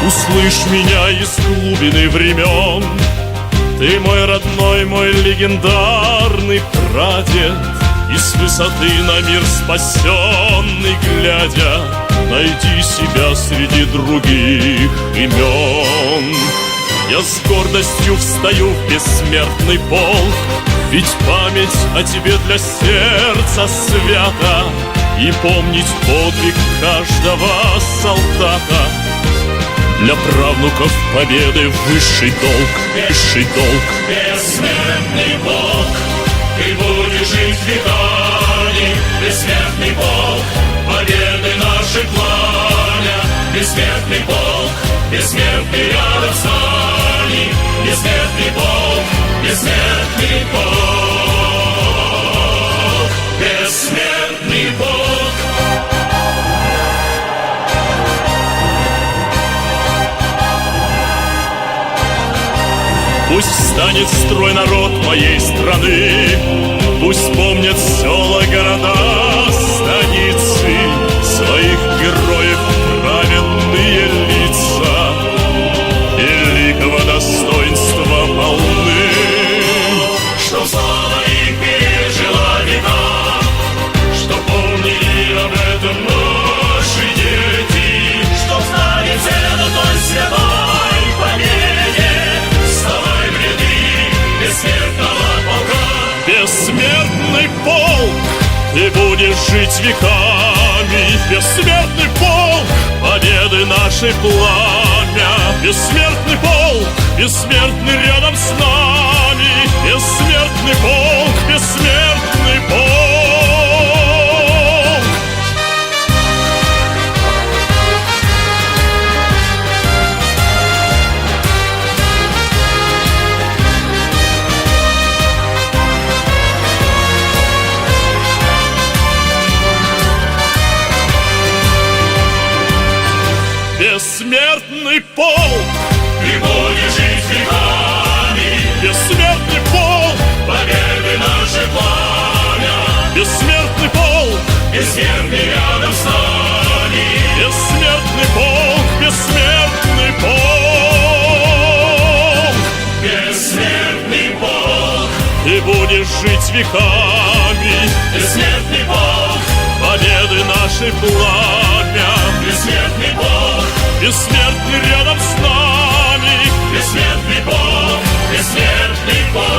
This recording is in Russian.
Услышь меня из глубины времен. Ты мой родной, мой легендарный прадед, и с высоты на мир спасенный глядя, найди себя среди других имен. Я с гордостью встаю в бессмертный полк, ведь память о тебе для сердца свята, и помнить подвиг каждого солдата для правнуков победы высший долг, высший долг. Бессмертный полк, ты будешь жить веками. Бессмертный полк, победы наши пламя. Бессмертный полк, бессмертный рядом с нами. Бессмертный полк, бессмертный полк. Бессмертный полк. Пусть встанет в строй народ моей страны, пусть помнят села, города, станицы, своих героев праведные лица великого достоинства полны. Чтоб слава их пережила века, чтоб помнили об этом наши дети, чтоб знали цену той святой победе. Вставай в ряды бессмертного полка. Бессмертный полк, ты будешь жить веками. Бессмертный полк, победы нашей пламя. Бессмертный полк, бессмертный рядом с нами. Бессмертный полк, бессмертный полк. Бессмертный полк, Ты будешь жить веками. бессмертный полк, Победы наши пламя. бессмертный полк, Бессмертный рядом с нами. бессмертный полк, бессмертный полк. Бессмертный полк. Ты будешь жить веками. Бессмертный полк. Победы нашей пламя. Бессмертный полк. Бессмертный рядом с нами. Бессмертный полк. Бессмертный полк.